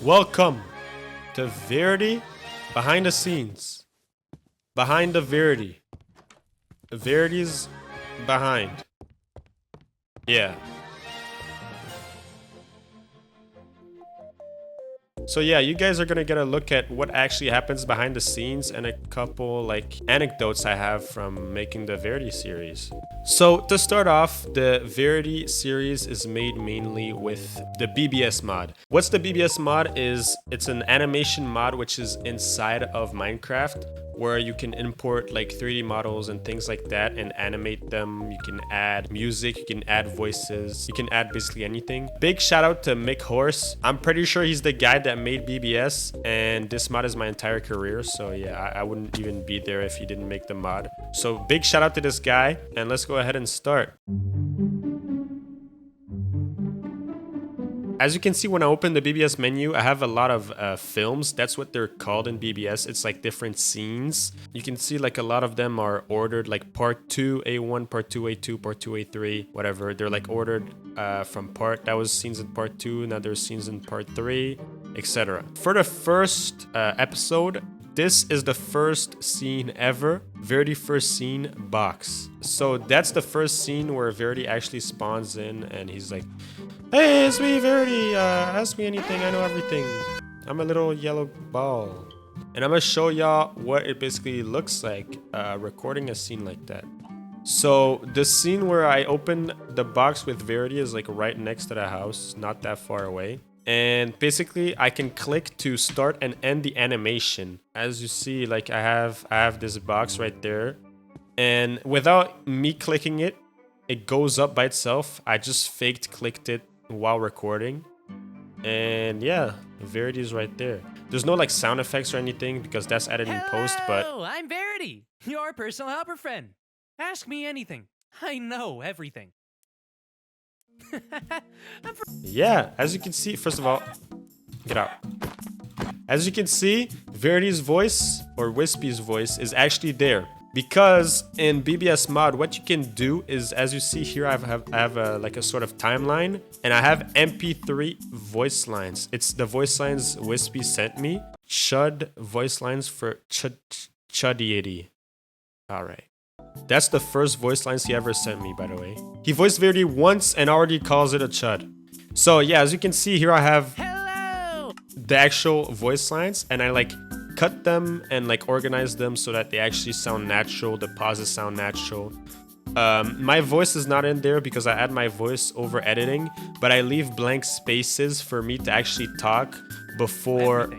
Welcome to Verity behind the scenes. Behind the Verity. Verity's behind. Yeah. So yeah, you guys are gonna get a look at what actually happens behind the scenes and a couple like anecdotes I have from making the Verity series. So to start off, the Verity series is made mainly with the BBS mod. What's the BBS mod is it's an animation mod which is inside of Minecraft where you can import like 3D models and things like that and animate them. You can add music, you can add voices, you can add basically anything. Big shout out to Mick Horse. I'm pretty sure he's the guy that made BBS, and this mod is my entire career. So yeah, I wouldn't even be there if he didn't make the mod. So big shout out to this guy, and let's go ahead and start. As you can see, when I open the BBS menu, I have a lot of films. That's what they're called in BBS. It's like different scenes. You can see like a lot of them are ordered like part 2, A1, part 2, A2, part 2, A3, whatever. They're like ordered from part. That was scenes in part 2. Now there's scenes in part 3, etc. For the first episode, this is the first scene ever. Verity first scene box. So that's the first scene where Verity actually spawns in and he's like, "Hey, it's me, Verity. Ask me anything. I know everything. I'm a little yellow ball." And I'm gonna show y'all what it basically looks like recording a scene like that. So the scene where I open the box with Verity is like right next to the house, not that far away. And basically I can click to start and end the animation. As you see, like I have this box right there. And without me clicking it, it goes up by itself. I just faked clicked it while recording. And yeah, Verity is right there. There's no like sound effects or anything because that's added in post, but I'm Verity, your personal helper friend. Ask me anything. I know everything. yeah, as you can see, first of all, get out. As you can see, Verity's voice or Wispy's voice is actually there. Because in BBS mod, what you can do is, as you see here, I have like a sort of timeline, and I have MP3 voice lines. It's the voice lines Wispy sent me. Chud voice lines for Chuddiety. All right. That's the first voice lines he ever sent me, by the way. He voiced Verity once and already calls it a chud. So yeah, as you can see here, I have the actual voice lines, and I like cut them and like organize them so that they actually sound natural. The pauses sound natural. My voice is not in there because I add my voice over editing, but I leave blank spaces for me to actually talk before,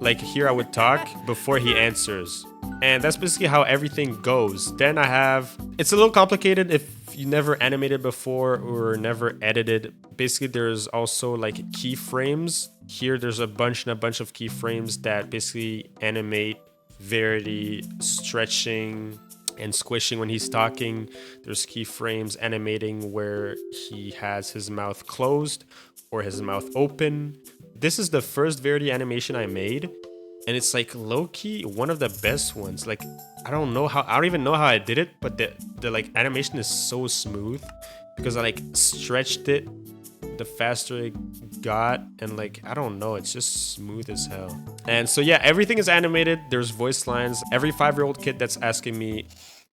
like here I would talk before he answers. And that's basically how everything goes. Then I have, it's a little complicated if you never animated before or never edited. Basically there's also like keyframes. Here there's a bunch of keyframes that basically animate Verity stretching and squishing when he's talking. There's keyframes animating where he has his mouth closed or his mouth open. This is the first Verity animation I made, and it's like low-key one of the best ones. Like I don't even know how I did it, but the like animation is so smooth because I like stretched it the faster it got, and like I don't know, it's just smooth as hell. And so yeah, everything is animated. There's voice lines. Every 5-year-old kid that's asking me,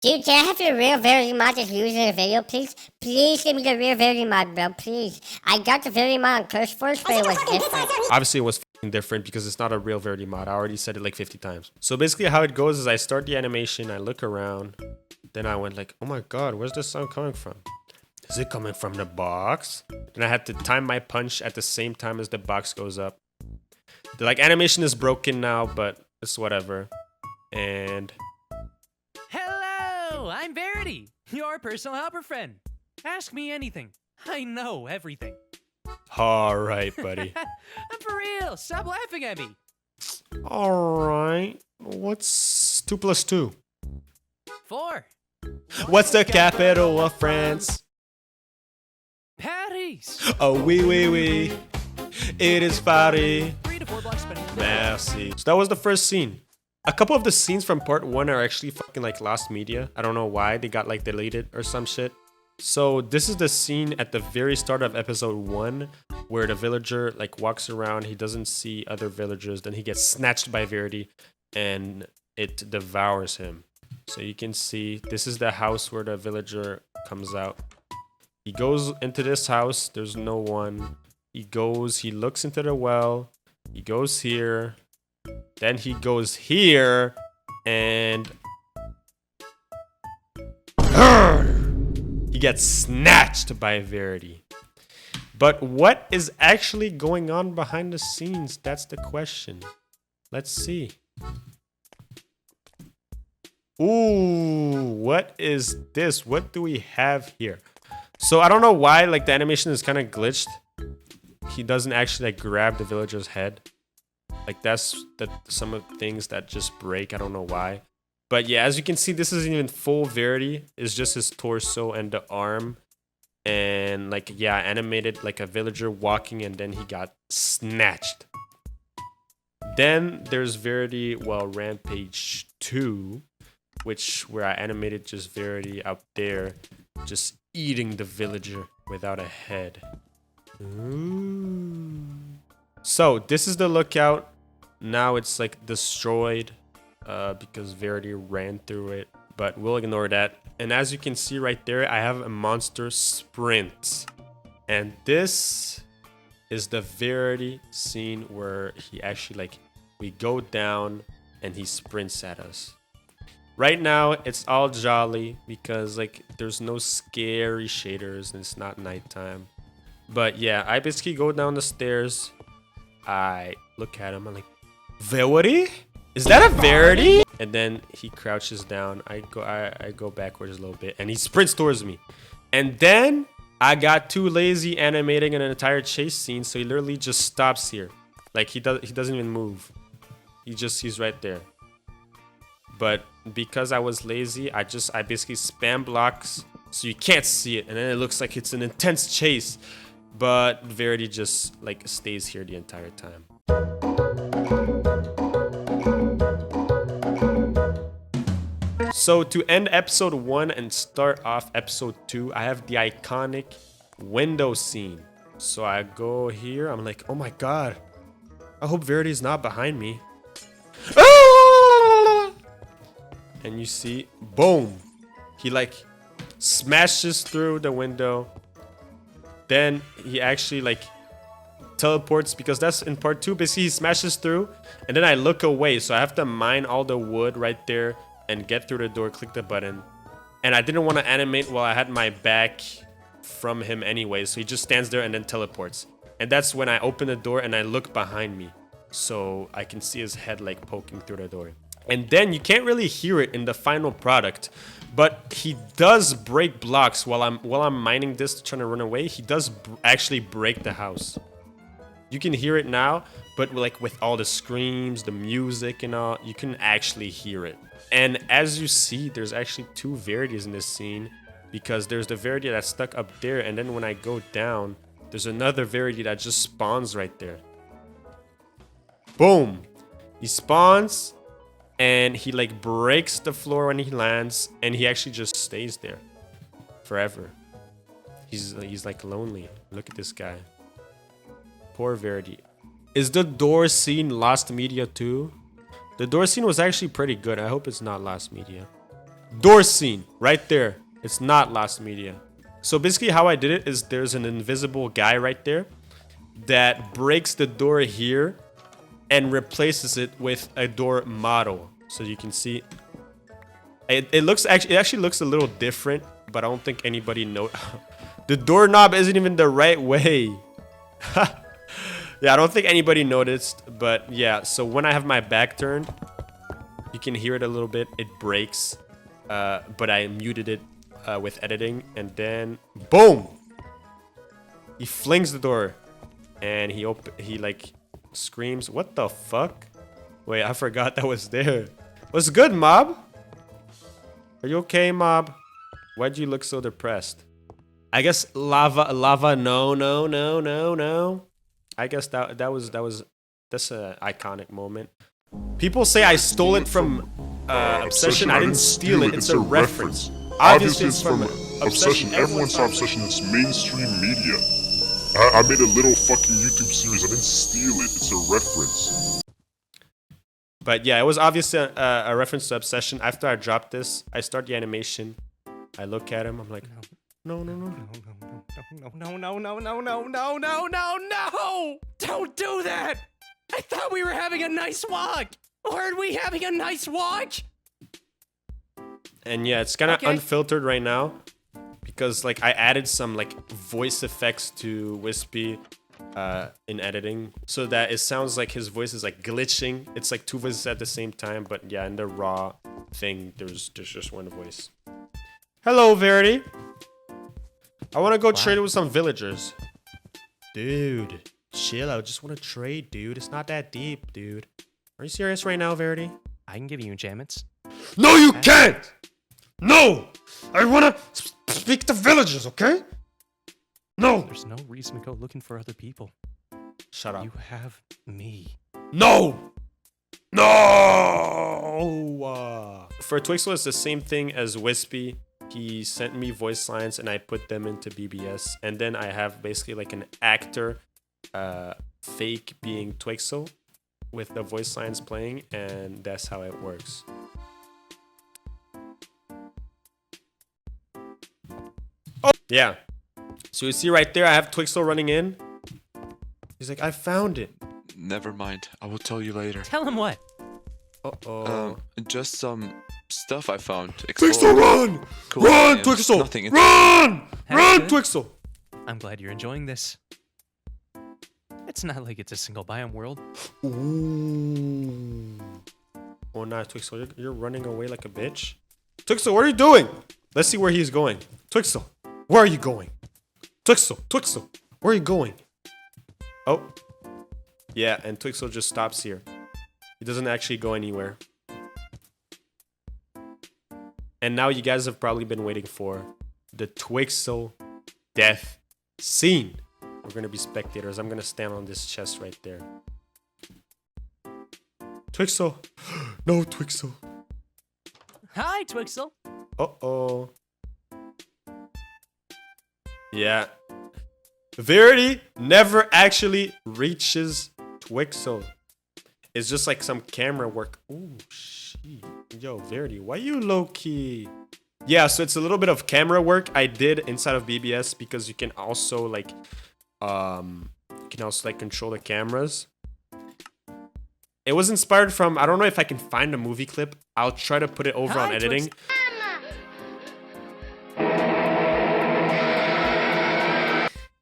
"Dude, can I have your real Verity mod just used in a video, please? Please give me the real Verity mod, bro, please. I got the Verity mod on Curse Force, but it was different." Obviously it was different because it's not a real Verity mod. I already said it like 50 times. So basically how it goes is I start the animation, I look around, then I went like, oh my god, where's this sound coming from? Is it coming from the box? And I had to time my punch at the same time as the box goes up. The like animation is broken now, but it's whatever. And Hello, I'm Verity, your personal helper friend. Ask me anything. I know everything. all right, buddy. I'm for real. Stop laughing at me. All right. What's 2 plus 2? 4. What's the capital of France? Paris. Oh, oui. It is Paris. 3 to 4 blocks spinning. Merci. So that was the first scene. A couple of the scenes from part 1 are actually fucking like lost media. I don't know why they got like deleted or some shit. So this is the scene at the very start of episode 1 where the villager like walks around, he doesn't see other villagers, then he gets snatched by Verity and it devours him. So you can see this is the house where the villager comes out. He goes into this house, there's no one. He looks into the well, he goes here, then he goes here, and he gets snatched by Verity. But what is actually going on behind the scenes? That's the question. Let's see. Ooh, what is this? What do we have here? So I don't know why, like the animation is kind of glitched. He doesn't actually like grab the villager's head. Like that's some of the things that just break. I don't know why. But yeah, as you can see, this isn't even full Verity. It's just his torso and the arm. And like, yeah, animated like a villager walking and then he got snatched. Then there's Verity, well, Rampage 2, where I animated just Verity up there, just eating the villager without a head. Ooh. So this is the lookout. Now it's like destroyed because Verity ran through it, but we'll ignore that. And as you can see right there, I have a monster sprint. And this is the Verity scene where he actually like, we go down and he sprints at us. Right now, it's all jolly because like there's no scary shaders and it's not nighttime. But yeah, I basically go down the stairs. I look at him. I'm like, Verity? Is that a Verity? And then he crouches down. I go backwards a little bit and he sprints towards me. And then I got too lazy animating an entire chase scene, so he literally just stops here. Like he doesn't even move. He's right there. But because I was lazy, I basically spam blocks so you can't see it, and then it looks like it's an intense chase. But Verity just like stays here the entire time. So to end episode 1 and start off episode 2, I have the iconic window scene. So I go here, I'm like, oh my god, I hope Verity's not behind me. And you see, boom, he like smashes through the window. Then he actually like teleports, because that's in part 2. Basically he smashes through and then I look away, so I have to mine all the wood right there and get through the door, click the button. And I didn't want to animate while I had my back from him anyway, so he just stands there and then teleports. And that's when I open the door and I look behind me, so I can see his head like poking through the door. And then you can't really hear it in the final product, but he does break blocks while I'm mining this, trying to run away. He does actually break the house. You can hear it now, but like with all the screams, the music and all, you can actually hear it. And as you see, there's actually 2 Verities in this scene, because there's the Verity that's stuck up there, and then when I go down, there's another Verity that just spawns right there. Boom! He spawns, and he like breaks the floor when he lands, and he actually just stays there forever. He's like lonely. Look at this guy. Poor Verity. Is the door scene lost media too? The door scene was actually pretty good. I hope it's not lost media. Door scene right there. It's not lost media. So basically how I did it is there's an invisible guy right there that breaks the door here and replaces it with a door model. So you can see it actually looks a little different, but I don't think anybody know. The doorknob isn't even the right way. Yeah, I don't think anybody noticed, but yeah, so when I have my back turned, you can hear it a little bit. It breaks, but I muted it with editing, and then boom! He flings the door, and he like screams, "What the fuck?" Wait, I forgot that was there. What's good, Mob? Are you okay, Mob? Why'd you look so depressed? I guess lava, no. I guess that's an iconic moment. People say I stole it from Obsession. I didn't steal it. It's a reference. Obviously, it's from obsession. Everyone saw obsession. It's mainstream media. I made a little fucking YouTube series. I didn't steal it. It's a reference. But yeah, it was obviously a reference to obsession. After I dropped this, I start the animation. I look at him. I'm like, no. Don't do that! I thought we were having a nice walk! Weren't we having a nice walk? And yeah, it's kind of Okay. unfiltered right now because like I added some like voice effects to Wispy in editing so that it sounds like his voice is like glitching. It's like two voices at the same time, but yeah, in the raw thing, there's just one voice. Hello, Verity. I want to go trade with some villagers. Dude, chill. I just want to trade, dude. It's not that deep, dude. Are you serious right now, Verity? I can give you enchantments. No, you can't! No! I wanna speak to villagers, okay? No! There's no reason to go looking for other people. Shut up. You have me. No! No! For Twixel, it's the same thing as Wispy. He sent me voice lines and I put them into BBS. And then I have basically like an actor fake being Twixel with the voice lines playing, and that's how it works. Oh, yeah. So you see right there, I have Twixel running in. He's like, I found it. Never mind. I will tell you later. Tell him what? Uh-oh. Just some stuff I found. Twixel, run! Cool Run, items, Twixel! nothing in- Run! Run, good. Twixel! I'm glad you're enjoying this. It's not like it's a single biome world. Ooh. Oh, nah, Twixel, you're running away like a bitch. Twixel, what are you doing? Let's see where he's going. Twixel, where are you going? Twixel, where are you going? Oh. Yeah, and Twixel just stops here. He doesn't actually go anywhere. And now you guys have probably been waiting for the Twixel death scene. We're gonna be spectators. I'm gonna stand on this chest right there. Twixel. No, Twixel. Hi, Twixel. Uh-oh. Yeah. Verity never actually reaches Twixel. It's just like some camera work. Ooh, shit. Yo, Verity, why you low-key? Yeah, so it's a little bit of camera work I did inside of BBS because you can also like control the cameras. It was inspired from, I don't know if I can find a movie clip. I'll try to put it over on editing.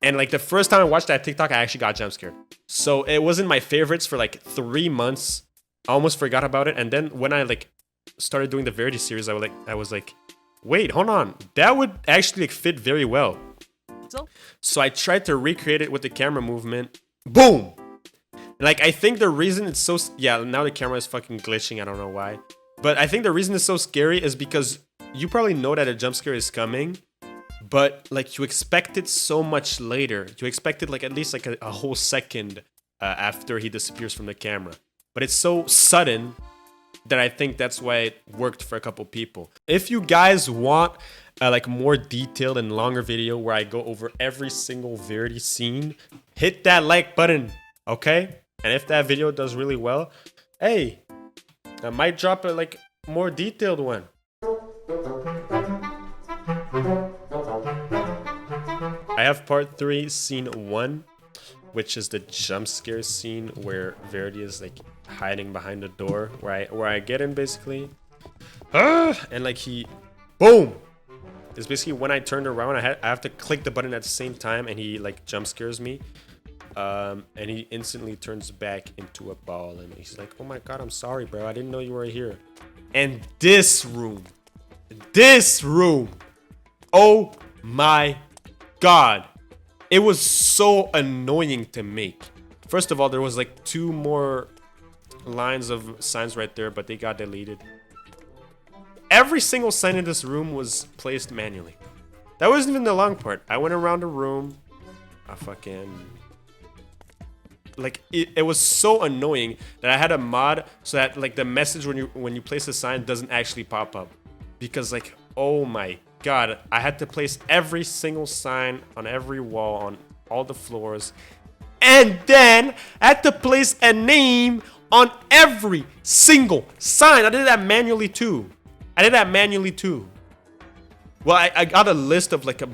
And like the first time I watched that TikTok, I actually got jump scared. So it wasn't my favorites for like 3 months. I almost forgot about it. And then when I like started doing the Verity series, I was like, wait, hold on. That would actually like fit very well. So I tried to recreate it with the camera movement. Boom! Like, I think the reason it's so... Yeah, now the camera is fucking glitching. I don't know why. But I think the reason it's so scary is because you probably know that a jump scare is coming. But, like, you expect it so much later. You expect it, like, at least, like, a whole second after he disappears from the camera. But it's so sudden that I think that's why it worked for a couple people. If you guys want... like more detailed and longer video where I go over every single Verity scene, hit that like button, okay? And if that video does really well, hey, I might drop a like more detailed one. I have part 3, scene 1, which is the jump scare scene where Verity is like hiding behind the door, where I get in basically, and like he, boom. It's basically when I turned around, I have to click the button at the same time, and he like jump scares me, and he instantly turns back into a ball, and he's like, "Oh my god, I'm sorry, bro. I didn't know you were here." And this room, oh my god, it was so annoying to make. First of all, there was like 2 more lines of signs right there, but they got deleted. Every single sign in this room was placed manually. That wasn't even the long part. I went around the room. I fucking... Like, it was so annoying that I had a mod so that, like, the message when you place a sign doesn't actually pop up. Because, like, Oh my god. I had to place every single sign on every wall, on all the floors. And then I had to place a name on every single sign. I did that manually too. Well, I got a list of like a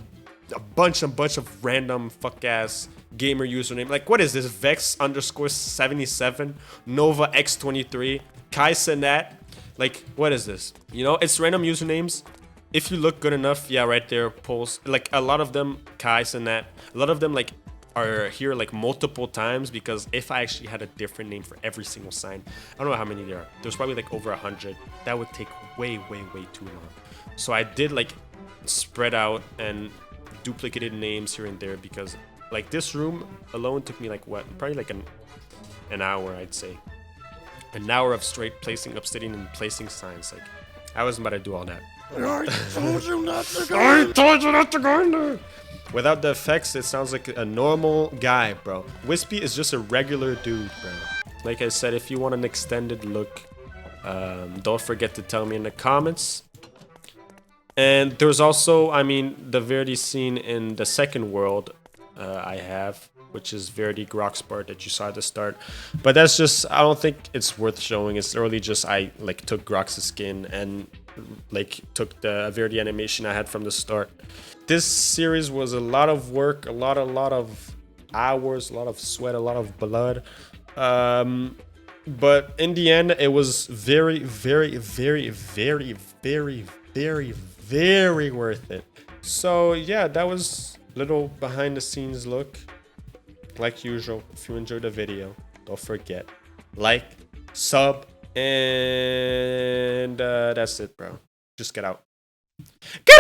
bunch of random fuck ass gamer username. Like, what is this? Vex underscore 77, Nova X23, Kai Senat. Like, what is this? You know, it's random usernames. If you look good enough, yeah, right there, polls. Like, a lot of them, Kai Senat, a lot of them, like, are here like multiple times, because if I actually had a different name for every single sign, I don't know how many there are. There's probably like over 100. That would take way too long. So I did like spread out and duplicated names here and there, because like this room alone took me like what, probably like an hour, I'd say. An hour of straight placing, upstating, and placing signs. Like, I wasn't about to do all that. I told you not to go in there. Without the effects, it sounds like a normal guy, bro. Wispy is just a regular dude, bro. Like I said, if you want an extended look, don't forget to tell me in the comments. And there's also, I mean, the Verity scene in the second world I have, which is Verity Grok's part that you saw at the start. But that's just, I don't think it's worth showing. It's literally just I like took Grok's skin and like took the Verity animation I had from the start. This series was a lot of work, a lot of hours, a lot of sweat, a lot of blood. But in the end, it was very worth it. So yeah, that was little behind the scenes look. Like usual, if you enjoyed the video, don't forget, like, sub, and that's it, bro. Just get out. Get